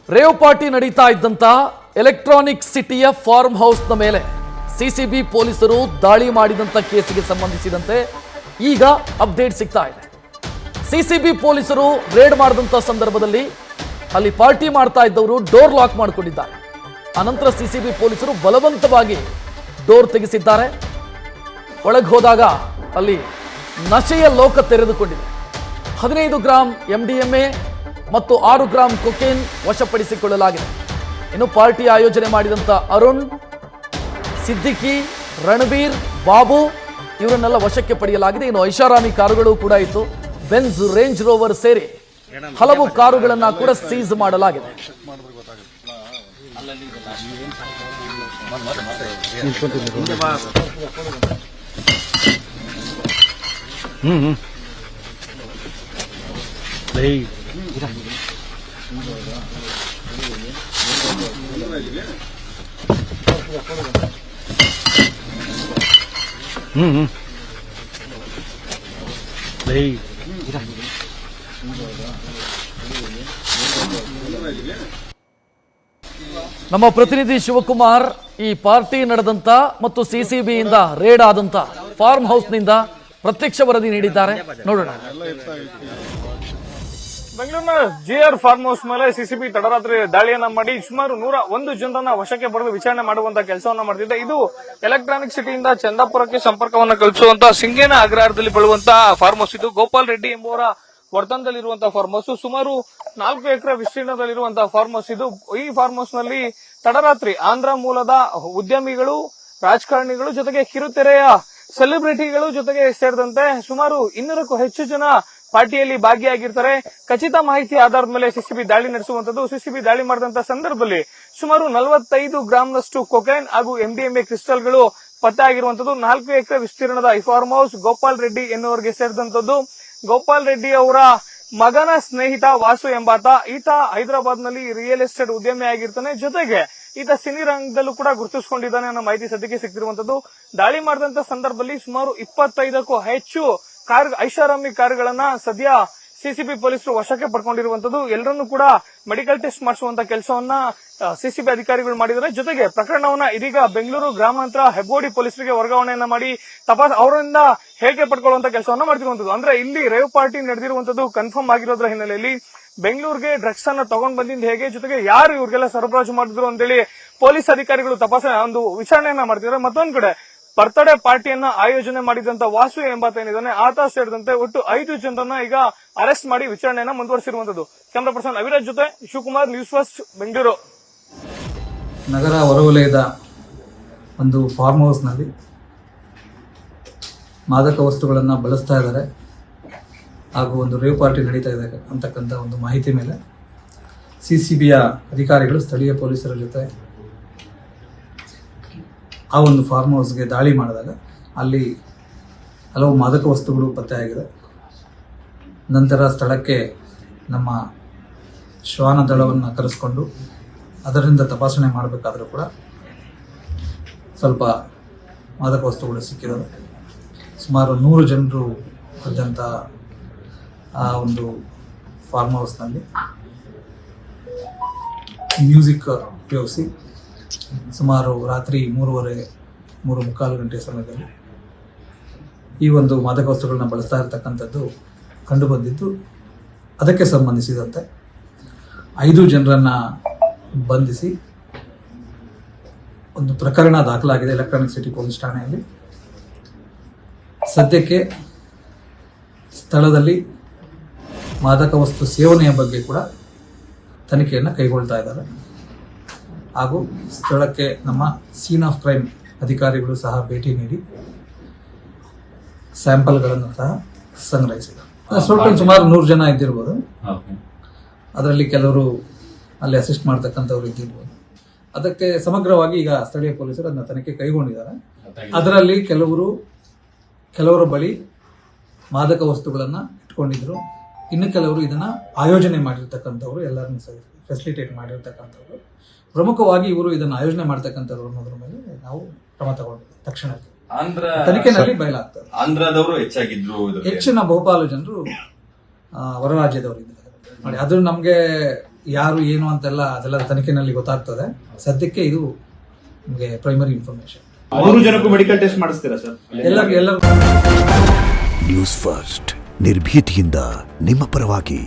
Rave party ನಡೀತಾ ಇದ್ದಂತ electronic ಸಿಟಿಯ ಫಾರ್ಮ್ ಹೌಸ್ನ ಮೇಲೆ ಸಿಸಿಬಿ ಪೊಲೀಸರು ದಾಳಿ ಮಾಡಿದಂತ ಕೇಸಿಗೆ ಸಂಬಂಧಿಸಿದಂತೆ ಈಗ ಅಪ್ಡೇಟ್ ಸಿಗ್ತಾ ಇದೆ. ಸಿಸಿಬಿ ಪೊಲೀಸರು ರೇಡ್ ಮಾಡಿದಂತ ಸಂದರ್ಭದಲ್ಲಿ ಅಲ್ಲಿ ಪಾರ್ಟಿ ಮಾಡ್ತಾ ಇದ್ದವರು ಡೋರ್ ಲಾಕ್ ಮಾಡಿಕೊಂಡಿದ್ದಾರೆ. ಅನಂತರ ಸಿಸಿಬಿ ಪೊಲೀಸರು ಬಲವಂತವಾಗಿ ಡೋರ್ ತೆಗೆಸಿದ್ದಾರೆ. ಒಳಗೆ ಹೋದಾಗ ಅಲ್ಲಿ ನಶೆಯ ಲೋಕ ತೆರೆದುಕೊಂಡಿದೆ. 15 ಗ್ರಾಂ MDMA ಮತ್ತು 6 ಗ್ರಾಂ ಕೊಕೇನ್ ವಶಪಡಿಸಿಕೊಳ್ಳಲಾಗಿದೆ. ಇನ್ನು ಪಾರ್ಟಿ ಆಯೋಜನೆ ಮಾಡಿದಂಥ ಅರುಣ್, ಸಿದ್ದಿಕಿ, ರಣಬೀರ್, ಬಾಬು ಇವರನ್ನೆಲ್ಲ ವಶಕ್ಕೆ ಪಡೆಯಲಾಗಿದೆ. ಇನ್ನು ಐಷಾರಾಮಿ ಕಾರುಗಳು ಕೂಡ ಇತ್ತು. ಬೆನ್ಸ್, ರೇಂಜ್ ರೋವರ್ ಸೇರಿ ಹಲವು ಕಾರುಗಳನ್ನ ಕೂಡ ಸೀಸ್ ಮಾಡಲಾಗಿದೆ. ನಮ್ಮ ಪ್ರತಿನಿಧಿ ಶಿವಕುಮಾರ್ ಈ ಪಾರ್ಟಿ ನಡೆದಂತ ಮತ್ತು ಸಿಸಿಬಿಯಿಂದ ರೇಡ್ ಆದಂತ ಫಾರ್ಮ್ ಹೌಸ್ನಿಂದ ಪ್ರತ್ಯಕ್ಷ ವರದಿ ನೀಡಿದ್ದಾರೆ. ನೋಡೋಣ. ಬೆಂಗಳೂರಿನ ಜಿಆರ್ ಫಾರ್ಮ್ ಹೌಸ್ ಮೇಲೆ ಸಿಸಿಬಿ ತಡರಾತ್ರಿ ದಾಳಿಯನ್ನ ಮಾಡಿ ಸುಮಾರು 101 ಜನರನ್ನ ವಶಕ್ಕೆ ಪಡೆದು ವಿಚಾರಣೆ ಮಾಡುವಂತ ಕೆಲಸವನ್ನ ಮಾಡ್ತಿದೆ. ಇದು ಎಲೆಕ್ಟ್ರಾನಿಕ್ ಸಿಟಿಯಿಂದ ಚಂದಾಪುರಕ್ಕೆ ಸಂಪರ್ಕವನ್ನ ಕಲ್ಪಿಸುವಂತ ಸಿಂಗೇನ ಅಗ್ರಹಾರದಲ್ಲಿ ಬೀಳುವಂತಹ ಫಾರ್ಮ್ ಹೌಸ್ ಇದು. ಗೋಪಾಲ್ ರೆಡ್ಡಿ ಎಂಬುವರ ವರ್ತನದಲ್ಲಿರುವಂತಹ ಫಾರ್ಮ್ ಹೌಸ್. ಸುಮಾರು 4 ಎಕರೆ ವಿಸ್ತೀರ್ಣದಲ್ಲಿರುವಂತಹ ಫಾರ್ಮ್ ಹೌಸ್ ಇದು. ಈ ಫಾರ್ಮ್ ಹೌಸ್ ನಲ್ಲಿ ತಡರಾತ್ರಿ ಆಂಧ್ರ ಮೂಲದ ಉದ್ಯಮಿಗಳು, ರಾಜಕಾರಣಿಗಳು, ಜೊತೆಗೆ ಕಿರುತೆರೆಯ ಸೆಲೆಬ್ರಿಟಿಗಳು ಜೊತೆಗೆ ಸೇರಿದಂತೆ ಸುಮಾರು 200ಕ್ಕೂ ಹೆಚ್ಚು ಜನ ಪಾರ್ಟಿಯಲ್ಲಿ ಭಾಗಿಯಾಗಿರ್ತಾರೆ. ಖಚಿತ ಮಾಹಿತಿ ಆಧಾರದ ಮೇಲೆ ಸಿಸಿಬಿ ದಾಳಿ ನಡೆಸುವಂತದ್ದು. ಸಿಸಿಬಿ ದಾಳಿ ಮಾಡಿದಂತಹ ಸಂದರ್ಭದಲ್ಲಿ ಸುಮಾರು 45 ಗ್ರಾಂನಷ್ಟು ಕೊಕೈನ್ ಹಾಗೂ MDMA ಕ್ರಿಸ್ಟಲ್ಗಳು ಪತ್ತೆ ಆಗಿರುವಂತದ್ದು. 4 ಎಕರೆ ವಿಸ್ತೀರ್ಣದ ಈ ಫಾರ್ಮ್ ಹೌಸ್ ಗೋಪಾಲ್ ರೆಡ್ಡಿ ಎನ್ನುವರಿಗೆ ಸೇರಿದಂತದ್ದು. ಗೋಪಾಲ್ ರೆಡ್ಡಿ ಅವರ ಮಗನ ಸ್ನೇಹಿತ ವಾಸು ಎಂಬಾತ. ಈತ ಹೈದರಾಬಾದ್ ನಲ್ಲಿ ರಿಯಲ್ ಎಸ್ಟೇಟ್ ಉದ್ಯಮಿ ಆಗಿರ್ತಾನೆ. ಜೊತೆಗೆ ಈತ ಸಿನಿ ರಂಗದಲ್ಲೂ ಕೂಡ ಗುರುತಿಸಿಕೊಂಡಿದ್ದಾನೆ ಅನ್ನೋ ಮಾಹಿತಿ ಸದ್ಯಕ್ಕೆ ಸಿಗ್ತಿರುವಂತದ್ದು. ದಾಳಿ ಮಾಡಿದಂತ ಸಂದರ್ಭದಲ್ಲಿ ಸುಮಾರು 25ಕ್ಕೂ ಹೆಚ್ಚು ಐಷಾರಾಮಿ ಕಾರುಗಳನ್ನ ಸದ್ಯ ಸಿಸಿಬಿ ಪೊಲೀಸರು ವಶಕ್ಕೆ ಪಡ್ಕೊಂಡಿರುವಂತದ್ದು. ಎಲ್ಲರನ್ನೂ ಕೂಡ ಮೆಡಿಕಲ್ ಟೆಸ್ಟ್ ಮಾಡಿಸುವಂತ ಕೆಲಸವನ್ನ ಸಿಸಿಬಿ ಅಧಿಕಾರಿಗಳು ಮಾಡಿದ್ದಾರೆ. ಜೊತೆಗೆ ಪ್ರಕರಣವನ್ನ ಇದೀಗ ಬೆಂಗಳೂರು ಗ್ರಾಮಾಂತರ ಹೆಬ್ಗೋಡಿ ಪೊಲೀಸರಿಗೆ ವರ್ಗಾವಣೆಯನ್ನ ಮಾಡಿ ಅವರಿಂದ ಹೇಳಿಕೆ ಪಡ್ಕೊಳ್ಳುವಂತ ಕೆಲಸವನ್ನ ಮಾಡ್ತಿರುವಂತದ್ದು. ಅಂದ್ರೆ ಇಲ್ಲಿ ರೇವ್ ಪಾರ್ಟಿ ನಡೆದಿರುವಂತದ್ದು ಕನ್ಫರ್ಮ್ ಆಗಿರೋದ್ರ ಹಿನ್ನೆಲೆಯಲ್ಲಿ ಬೆಂಗಳೂರಿಗೆ ಡ್ರಗ್ಸ್ ಅನ್ನ ತಗೊಂಡ್ ಬಂದಿದ್ದು ಹೇಗೆ, ಜೊತೆಗೆ ಯಾರು ಇವ್ರಿಗೆಲ್ಲ ಸರಬರಾಜು ಮಾಡಿದ್ರು ಅಂತೇಳಿ ಪೊಲೀಸ್ ಅಧಿಕಾರಿಗಳು ತಪಾಸಣೆ ಒಂದು ವಿಚಾರಣೆಯನ್ನ ಮಾಡ್ತಿದ್ದಾರೆ. ಮತ್ತೊಂದ್ ಕಡೆ ಬರ್ತ್ಡೇ ಪಾರ್ಟಿಯನ್ನ ಆಯೋಜನೆ ಮಾಡಿದಂತ ವಾಸು ಎಂಬಾತ ಏನಿದ್ದಾನೆ ಆತ ಸೇರಿದಂತೆ ಒಟ್ಟು 5 ಜನರನ್ನ ಈಗ ಅರೆಸ್ಟ್ ಮಾಡಿ ವಿಚಾರಣೆಯನ್ನ ಮುಂದುವರಿಸಿರುವಂತದ್ದು. ಕ್ಯಾಮರಾ ಪರ್ಸನ್ ಅವಿರಾಜ್ ಜೊತೆ ಶಿವಕುಮಾರ್, ನ್ಯೂಸ್ ಫಸ್ಟ್, ಬೆಂಗಳೂರು. ನಗರ ಹೊರವಲಯದ ಒಂದು ಫಾರ್ಮ್ ಹೌಸ್ನಲ್ಲಿ ಮಾದಕ ವಸ್ತುಗಳನ್ನು ಬಳಸ್ತಾ ಇದ್ದಾರೆ ಹಾಗೂ ಒಂದು ರೇವ್ ಪಾರ್ಟಿ ನಡೀತಾ ಇದೆ ಅಂತಕ್ಕಂಥ ಒಂದು ಮಾಹಿತಿ ಮೇಲೆ ಸಿಸಿಬಿಯ ಅಧಿಕಾರಿಗಳು ಸ್ಥಳೀಯ ಪೊಲೀಸರ ಜೊತೆ ಆ ಒಂದು ಫಾರ್ಮ್ ಹೌಸ್ಗೆ ದಾಳಿ ಮಾಡಿದಾಗ ಅಲ್ಲಿ ಹಲವು ಮಾದಕ ವಸ್ತುಗಳು ಪತ್ತೆಯಾಗಿದೆ. ನಂತರ ಸ್ಥಳಕ್ಕೆ ನಮ್ಮ ಶ್ವಾನ ದಳವನ್ನು ಕರೆಸ್ಕೊಂಡು ಅದರಿಂದ ತಪಾಸಣೆ ಮಾಡಬೇಕಾದ್ರೂ ಕೂಡ ಸ್ವಲ್ಪ ಮಾದಕ ವಸ್ತುಗಳು ಸಿಕ್ಕಿದ್ದಾವೆ. ಸುಮಾರು 100 ಜನರು ಇದ್ದಂಥ ಆ ಒಂದು ಫಾರ್ಮ್ ಹೌಸ್ನಲ್ಲಿ ಮ್ಯೂಸಿಕ್ ಉಪಯೋಗಿಸಿ ಸುಮಾರು ರಾತ್ರಿ 3:15 ಗಂಟೆ ಸಮಯದಲ್ಲಿ ಈ ಒಂದು ಮಾದಕ ವಸ್ತುಗಳನ್ನ ಬಳಸ್ತಾ ಇರತಕ್ಕಂಥದ್ದು ಕಂಡುಬಂದಿದ್ದು. ಅದಕ್ಕೆ ಸಂಬಂಧಿಸಿದಂತೆ 5 ಜನರನ್ನ ಬಂಧಿಸಿ ಒಂದು ಪ್ರಕರಣ ದಾಖಲಾಗಿದೆ ಎಲೆಕ್ಟ್ರಾನಿಕ್ ಸಿಟಿ ಪೊಲೀಸ್ ಠಾಣೆಯಲ್ಲಿ. ಸದ್ಯಕ್ಕೆ ಸ್ಥಳದಲ್ಲಿ ಮಾದಕ ವಸ್ತು ಸೇವನೆಯ ಬಗ್ಗೆ ಕೂಡ ತನಿಖೆಯನ್ನು ಕೈಗೊಳ್ತಾ ಇದ್ದಾರೆ. ಹಾಗೂ ಸ್ಥಳಕ್ಕೆ ನಮ್ಮ ಸೀನ್ ಆಫ್ ಕ್ರೈಮ್ ಅಧಿಕಾರಿಗಳು ಸಹ ಭೇಟಿ ನೀಡಿ ಸ್ಯಾಂಪಲ್ಗಳನ್ನು ಸಹ ಸಂಗ್ರಹಿಸಿದ್ದಾರೆ. ಟೋಟಲ್ ಸುಮಾರು 100 ಜನ ಇದ್ದಿರ್ಬೋದು. ಅದರಲ್ಲಿ ಕೆಲವರು ಅಲ್ಲಿ ಅಸಿಸ್ಟ್ ಮಾಡ್ತಕ್ಕಂಥವ್ರು ಇದ್ದಿರ್ಬೋದು. ಅದಕ್ಕೆ ಸಮಗ್ರವಾಗಿ ಈಗ ಸ್ಥಳೀಯ ಪೊಲೀಸರು ಅದನ್ನ ತನಿಖೆ ಕೈಗೊಂಡಿದ್ದಾರೆ. ಅದರಲ್ಲಿ ಕೆಲವರ ಬಳಿ ಮಾದಕ ವಸ್ತುಗಳನ್ನ ಇಟ್ಕೊಂಡಿದ್ರು. ಇನ್ನು ಕೆಲವರು ಇದನ್ನ ಆಯೋಜನೆ ಮಾಡಿರ್ತಕ್ಕಂಥವ್ರು, ಎಲ್ಲರನ್ನು ಫೆಸಿಲಿಟೇಟ್ ಮಾಡಿರ್ತಕ್ಕಂಥವ್ರು. ಪ್ರಮುಖವಾಗಿ ಇವರು ಇದನ್ನು ಆಯೋಜನೆ ಮಾಡ್ತಕ್ಕಂಥವ್ರು ಅನ್ನೋದ್ರ ಮೇಲೆ ನಾವು ಕ್ರಮ ತಗೊಂಡಿದ್ದೀವಿ. ತಕ್ಷಣ ತನಿಖೆನಲ್ಲಿ ಬಯಲಾಗ್ತದೆ. ಆಂಧ್ರದವರು ಹೆಚ್ಚಾಗಿದ್ರು, ಹೆಚ್ಚಿನ ಬಹುಪಾಲು ಜನರು ಹೊರ ರಾಜ್ಯದವರು ಇದ್ದಾರೆ ನೋಡಿ. ಅದು ನಮಗೆ ಯಾರು ಏನು ಅಂತೆಲ್ಲ ಅದೆಲ್ಲ ತನಿಖೆನಲ್ಲಿ ಗೊತ್ತಾಗ್ತದೆ. ಸದ್ಯಕ್ಕೆ ಇದು ನಮಗೆ ಪ್ರೈಮರಿ ಇನ್ಫಾರ್ಮೇಶನ್. 3 ಜನಕ್ಕೂ ಮೆಡಿಕಲ್ ಟೆಸ್ಟ್ ಮಾಡಿಸ್ತೀರಾ ಸರ್? ಎಲ್ಲರಿಗೂ ನ್ಯೂಸ್ ಫಸ್ಟ್ ನಿರ್ಭೀತಿಯಿಂದ ನಿಮ್ಮ ಪರವಾಗಿ.